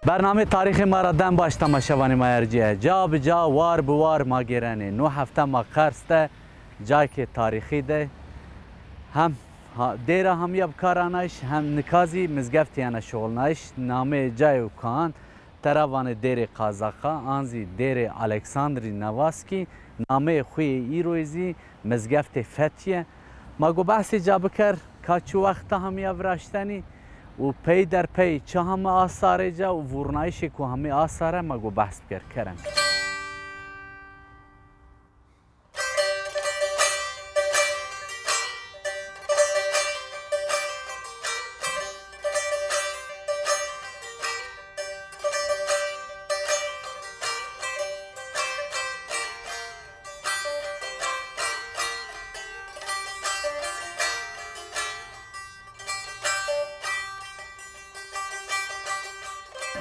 برنامه تاریخ ما را دم باش تماشاوانی ما ارجیه جا به جا وار به وار ما گیرنه 9 هفته ما قرسته جای که تاریخی ده هم دیره هم یاب کارانش هم نکازی مزگفتی انا شغلناش نامه جای و کان تراوان دیر قازاقا آنزی دیر الکساندری نواسکی نامه خوی ایرویزی مزگفت فتیه ما گو بحثی جا بکر که چو وقت هم یاب راشتنی و پی در پی چه همه آثاره جا و ورنایشی که همه آثاره ما گو بحث کرم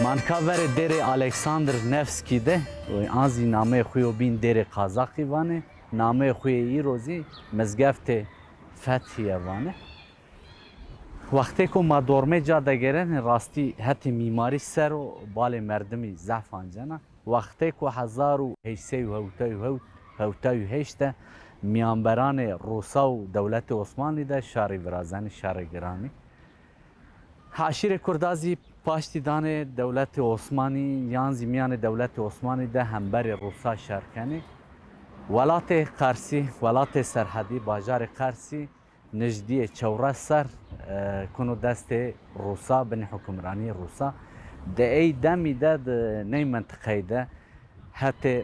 من کاور دیر الکساندر نفسکی ده و آنزی نامه خوی بین دیر قازاقی وانه نامه خوی ایروزی مزگفت فتحیه وانه وقتی که ما دورمه جا دگرن راستی حتی میماری سر و بال مردمی ضعف آنجانا وقتی که 1878 میانبران روسا و دولت عثمانی ده شهر ورازن شهر گرامی حاشیر کردازی پاشتی دان دولت عثمانی یان زمیان دولت عثمانی ده همبر روسا شرکنی ولات قرسی ولات سرحدی باجار قرسی نجدی چورس سر کنو دست روسا بن حکمرانی روسا ده ای دمی ده نی منطقه ده حتی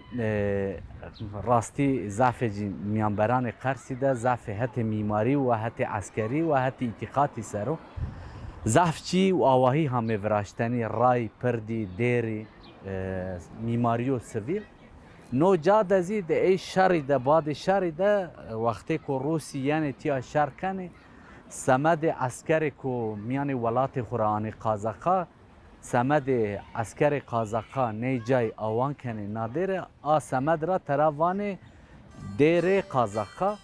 راستی ضعف میانبران قرسی ده ضعف حتی میماری و حتی عسکری و حتی اتقاطی سرو زفچی و آواهی همه وراشتنی رای پردی دیری میماری و سویل نو جا دزی ده ای شری ده باد شری ده وقتی که روسی یعنی تیا شر کنه سمد عسکر که میان ولات خورانی قازاقا سمد عسکر قازاقا نی جای آوان کنه نادره آ سمد را تراوان دیر قازاقا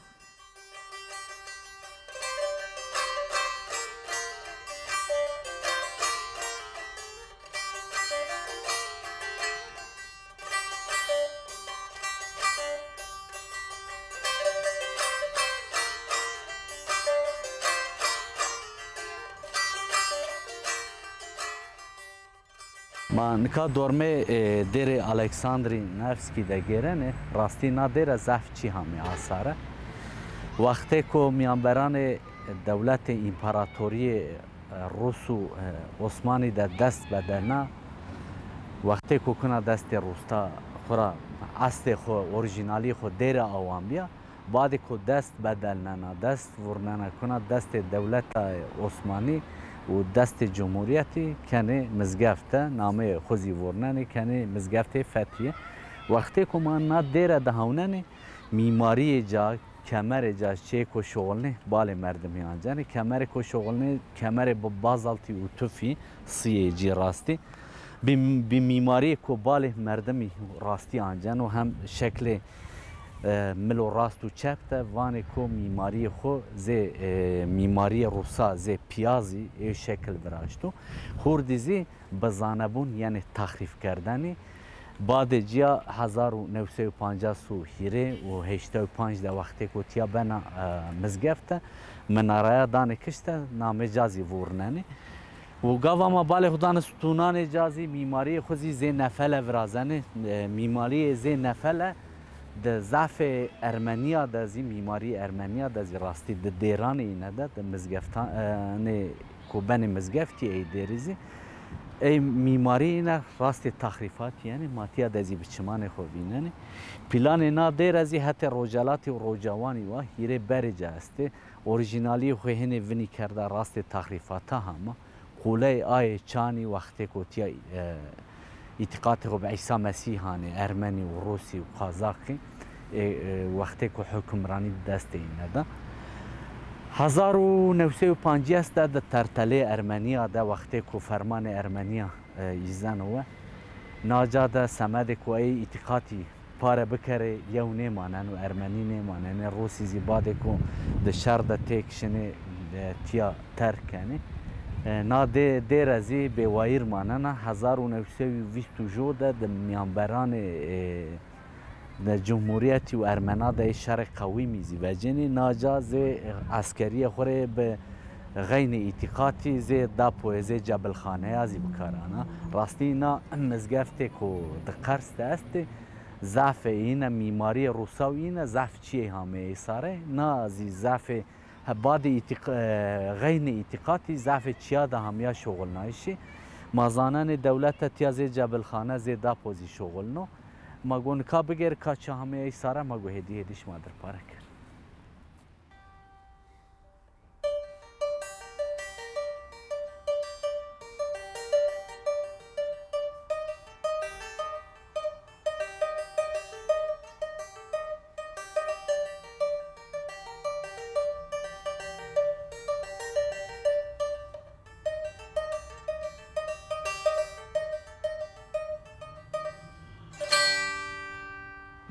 ما نکا دورمه دیر الکساندری نفسکی ده گرنه راستی نا دیر زف چی همی آثاره وقتی که میانبران دولت امپراتوری روس و عثمانی ده دست بدنا وقتی که کنه دست روستا خورا اصل خو اورجینالی خو دیر آوان بیا بعد که دست بدلنا دست ورننا کنه دست دولت عثمانی و دست جمهوریتی کنه مزگفته نامه خوزی ورننی کنه مزگفته فتیه وقتی که ما نا دیره دهوننی میماری جا کمر جا چه کو شغلنه بال مردمی آنجانه کمر کو شغلنه کمر با بازالتی و توفی سی جی راستی بی میماری کو بال مردمی راستی آنجان و هم شکل ملو راست و چپته وانه کو میماری خو زی میماری روسا زی پیازی ای شکل براشتو خوردیزی بزانبون یعنی تخریف کردنی بعد جیا 1950 سو هیره و 85 ده وقتی که تیا بنا مزگفته منارaya دانه کشته نام جازی ورننی و گاوا ما باله خدان ستونان جازی میماری خوزی زی نفله ورازنه میماری زی نفله د ضعف ارمنیا د زی میماری ارمنیا د زی راستی د دیران اینه ده د مزگفتان کوبن مزگفتی ای دیریزی ای میماری اینه راستی تخریفات یعنی ماتیا د زی بچمان خو بیننه پلان نا دیر ازی حتی روجالاتی و روجاوانی و هیره برجا استه اورجینالی خو هنه ونی کرده راستی تخریفات هم قوله آی چانی وقتی کوتیا اعتقاد خو به عیسی مسیحانه ارمنی و روسی و قازاقی وقتی که حکمرانی دست اینه ده 1950 ده ترتله ارمنیا ده وقتی که فرمان ارمنیا ایزن و ناجا ده سمد که ای اعتقادی پاره بکره یو نیمانن و ارمنی نیمانن روسی زیباده که ده شر ده تکشنه تیا ترکنه نا دیر ازی به وایر ماننا 1922 ده میانبران جمهوریتی و ارمنا ده شرق قوی میزی و جنی ناجا زی عسکری خوره به غین اعتقادی زی داپو زی جبل خانه ازی بکارانا راستی نا مزگفته کو دقرست است ضعف این میماری روساوی این ضعف چیه همه ایساره نا زی ضعف بعد غین اعتقادی ضعف چیا ده همیا شغل نایشی مازانان دولت تیازی جبل خانه زی داپوزی شغل نو ما گون کا بگر کا چه همه ایساره ما گو هدیش مادر پارک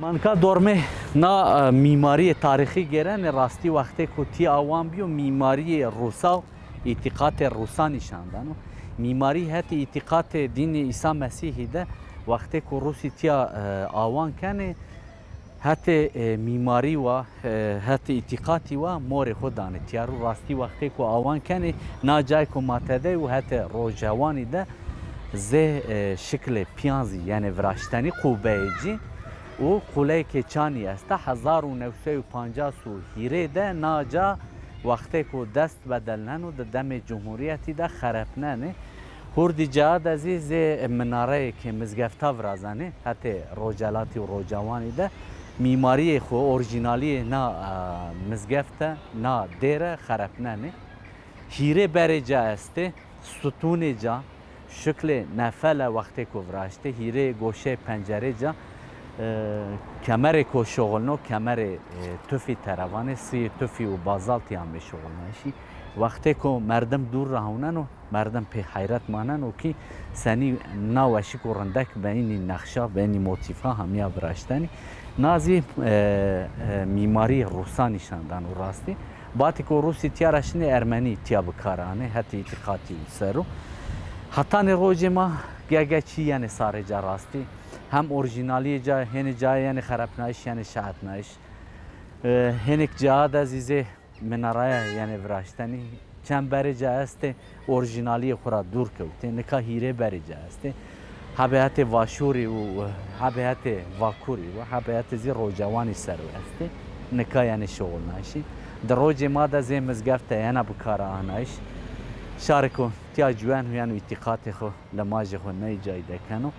من که دورمه نا میماری تاریخی گرن راستی وقتی که تی آوان بیو میماری روسا اعتقاد روسا نشاندن میماری هت اعتقاد دین عیسی مسیحی ده وقتی که روسی تی آوان کنه هت میماری و هت اعتقادی و مور خودانه تیارو راستی وقتی که آوان کنه نا جای که ماتده و هت روجوانی ده زه شکل پیانزی یعنی وراشتنی قوبه جی او قله که چانی است 1950 هیره ده ناجا وقتی که دست بدلنن و دم جمهوریتی ده خرپنن هردی جا دزیز مناره که مزگفتا ورازانه حتی روجالاتی و روجوانی ده میماری خو اورجینالی نا مزگفتا نا دیره خرپنن هیره بر جا است ستون جا شکل نفل وقتی که وراشته هیره گوشه پنجره جا کمر کو شغلنو کمر توفی تروانه سی توفی و بازالتی هم به شغل نشی وقتی که مردم دور رهونن و مردم پی حیرت مانن و کی سنی ناوشی کو رندک به این نقشا به این موتیفا همیا براشتنی نازی میماری روسا نشاندن و راستی باتی که روسی تیارشنی ارمنی تیا بکارانه حتی اعتقادی سرو حتی روز ما گه چی یعنی ساره جا راستی هم اورجینالی جا هن جای یعنی خراب نایش یعنی شاعت نایش هنک جا دزیزه مناره یعنی وراشتنی چند بر جا است اورجینالی خورا دور کوته نکا هیره بر جا است حبیات واشوری و حبیات واکوری و حبیات زی روجوانی سر است نکا یعنی شغل نایشی در روز ما دزه مزگفته یعنی بکار آنایش شارکو تیا جوان یعنی اعتقاد خو لماج خو نه جای دکنو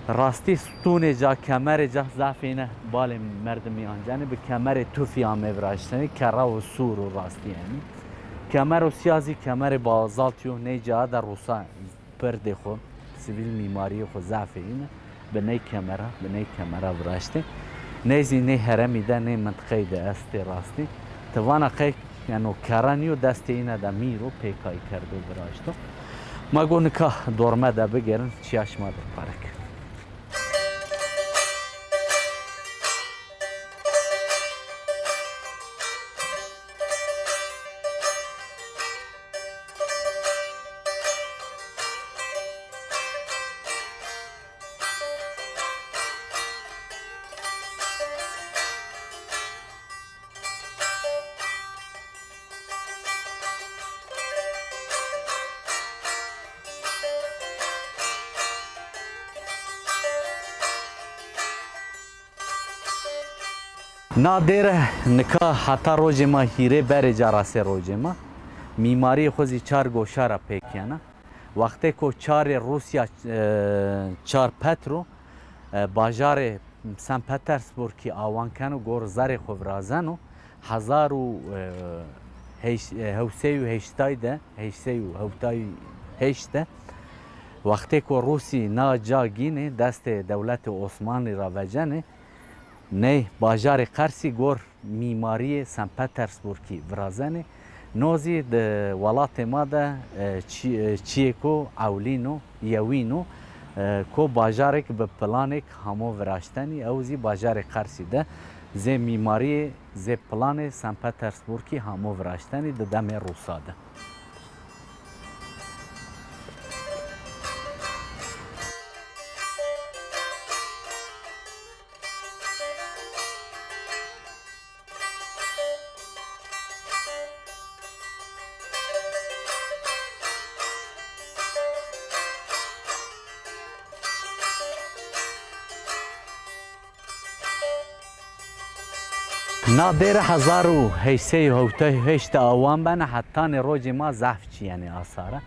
راستی ستون جا کمر جا ضعفینه بال مردمی آنجانی به کمر توفی آمه براشتنی کرا و سور و راستی یعنی کمر و سیازی کمر بازالتیو نه جا در روسا پرده خو سیویل میماری خو ضعفینه به نه کمره براشته نه زی نه هرمی ده نه منطقه ده است راستی توانا قیق یعنی کرانیو دست اینه ده میرو پیکای کرده براشتو ما گونه که دورمه ده بگرن چیاش ما در پارک نادر نکا حتی روز ما هیره بر جاراسه روز ما میماری خوزی چار گوشه را پیکیانه وقتی که چار روسیا چار پترو باجار سن پترسبورگی آوان کنو گور زر خوبرازنو 1908 وقتی که روسی ناجاگینه دست دولت عثمانی را وجنه نه باجار قرسی گور میماری سن پترسبورگی ورازنه نوزی د ولات ما ده چیکو اولینو یوینو کو باجارک به پلانک همو وراشتنی اوزی باجار قرسی ده زی میماری زی پلان سن پترسبورگی همو وراشتنی ده دم روسا ده نادر 1808 آوان بنا حتی روز ما ضعف چی یعنی آثاره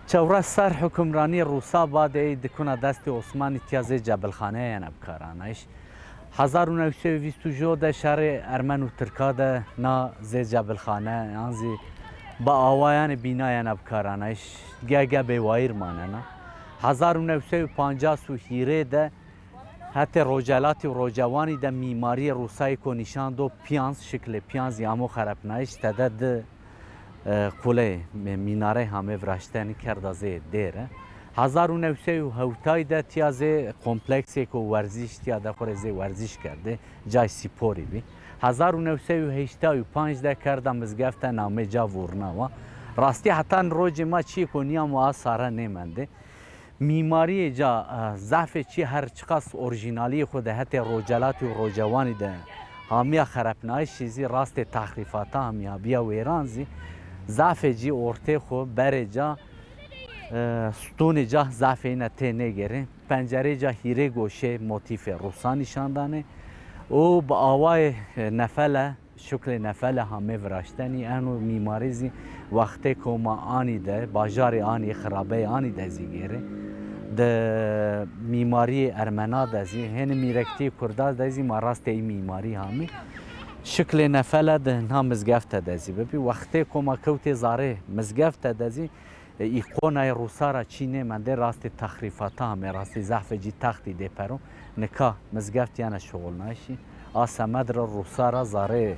چورا سر حکمرانی روسا بعد دکونه دست عثمانی تیازه جبلخانه یعنی بکارانش 1922 شهر ارمن و ترکاده نا زی جبلخانه یعنی با آوایان بینای یعنی بکارانش گه به وایر مانه 1950 هیره ده حتی روجلاتی و روجوانی ده میماری روسایی که نشان دو پیانز شکل پیانز یامو خراب نایش تدد قله میناره همه ورشتنی کردازه دیره 1907 ده تیازه کمپلکسی که ورزش تیاده خورزه ورزش کرده جای سپوری بی 1985 ده کرده مزگفت نامه جا ورناوا راستی حتی روز ما چی کنیا معاصره نمانده میماری جا ضعف چی هر چقدر اورژینالی خود حتی روجلات و روجوانی ده همیا خرابنای چیزی راست تخریفات همیا بیا ویرانزی ضعف جی اورته خو بر جا ستون جا ضعف اینا ته نگیره پنجره جا هیره گوشه موتیف روسا نشاندانه او با آوای نفله شکل نفله همه وراشتنی انو میماریزی وقتی که ما آنی ده باجار آنی خرابه آنی ده زیگیره ده میماری ارمنا دزی هن میرکتی کرداز دزی ما راست ای میماری همی شکل نفله ده نا مزگفت دزی ببی وقتی که ما کوت زاره مزگفت دزی ایقونای روسا را چینه منده راست تخریفات همه راست ضعف جی تختی ده پرو نکا مزگفت یعنی شغل نایشی آسمد را روسا را زاره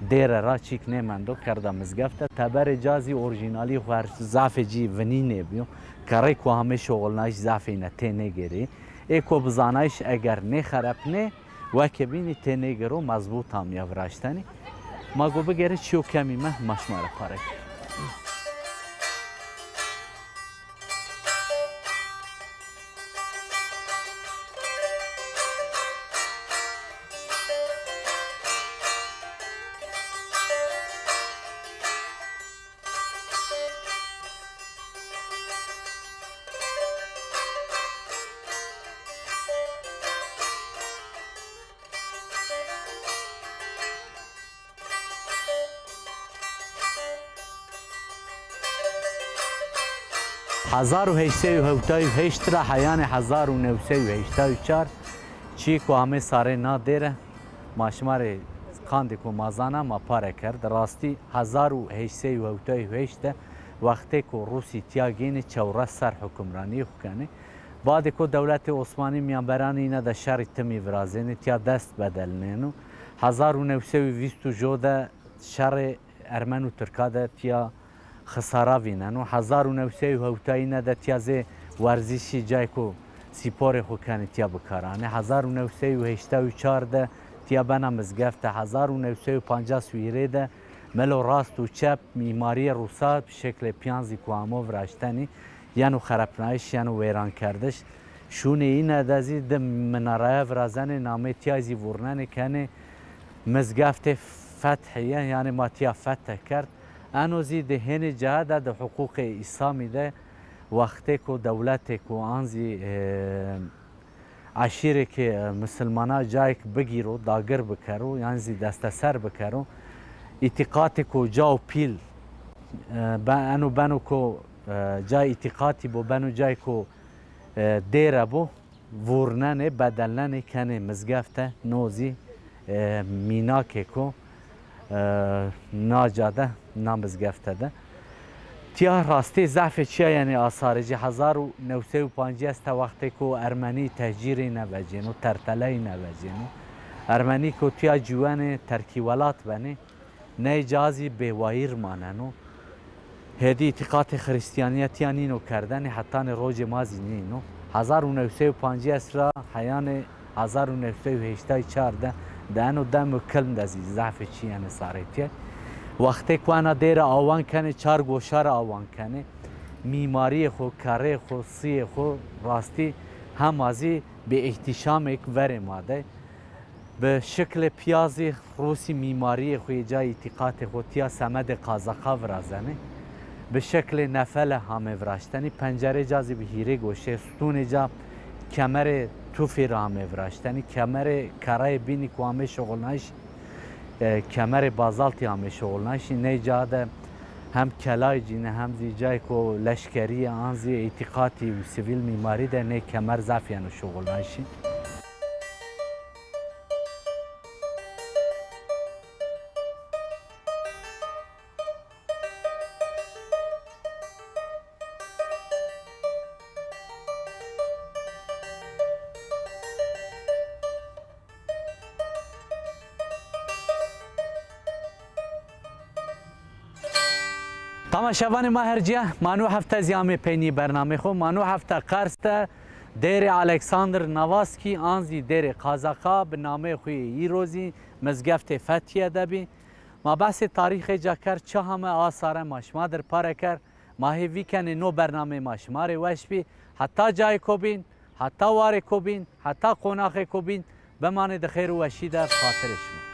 دیر را چیک نمندو کرده مزگفت تبر جازی اورژینالی خو ضعف جی ونینه بیو کاری کو همه شغل نایش ضعف اینه ته نگیری ایکو بزانایش اگر نه خراب نه و که بینی ته نگیرو مضبوط هم یا وراشتنی ما گو بگیره چیو کمی مشماره پاره هزار و هشته و هوتای و هشت را حیان 1984 چی که همه ساره نادره ماشمار کاندی که مازانا ما پاره کرد راستی 1900 و هوتای و هشت وقتی که روسی تیاگین چوره سر حکمرانی خوکنه بعد که دولت عثمانی میانبرانی اینا ده شهر تمی ورازینه تیا دست بدلنینو 1922 شهر ارمن و ترکاده تیا خساره وینن و 1907 ده تیازه ورزشی جای کو سپور خوکنه تیا بکارانه 1984 ده تیا بنا مزگفت 1950 سویره ده ملو راست و چپ میماری روسا به شکل پیانزی کوامو وراشتنی یعنی خرابنایش یعنی ویران کردش شونه این دازی ده مناره ورازن نامه تیازی ورنن کنه مزگفت فتحیه یعنی ما تیا فتح کرد انوزی ده هن جهاد ده حقوق اسلامی ده وقتی که دولت که آنزی عشیره که مسلمانا جای بگیرو داگر بکرو یعنی دست سر بکرو اعتقاد که جاو پیل انو بنو که جای اعتقادی بو بنو جای که دیره بو ورنن بدلن کنه مزگفته نوزی میناکه که ناجاده نامزگفته ده تیا راستی ضعف چیه یعنی آثارجی 1950 است وقتی که ارمنی تهجیری نوجینو ترتلی نوجینو ارمنی که تیا جوان ترکیولات بنی نه جازی به وایر ماننو هدی اعتقاد خریستیانیت یانینو کردن حتی روز مازی نینو 1950 است را حیان 1984 دانو دم کلم دزی ضعف چی یعنی سارتیه وقتی که انا دیر آوان کنه چار گوشار آوان کنه میماری خو کاره خو سی خو راستی هم ازی به احتشام یک ور ماده به شکل پیازی روسی میماری خو جای اعتقاد خو تیا سمد قازقا ورازنه به شکل نفل همه وراشتنی پنجره جازی به هیره گوشه ستون جا کمر توفی رامه وراشتنی کمر کرای بینی که همه شغلناش کمر بازالتی همه شغلناشی نیجاده هم کلای جینه هم زیجای که لشکری آنزی اعتقادی و سیویل میماری ده نه کمر زفیان و شغلناشی تماشاوان ما هرجیا مانو هفته زیام پینی برنامه خو مانو هفته قرسته دیر الکساندر نواسکی آنزی دیر قازاقا به نامه خوی ای روزی مزگفت فتیه دبی ما بحث تاریخ جاکر چه همه آثار ماشما در پاره کر ماهی ویکن نو برنامه ماشمار وش بی حتی جای کوبین حتی وار کوبین حتی قناق کوبین بمانه دخیر و وشی در خاطرش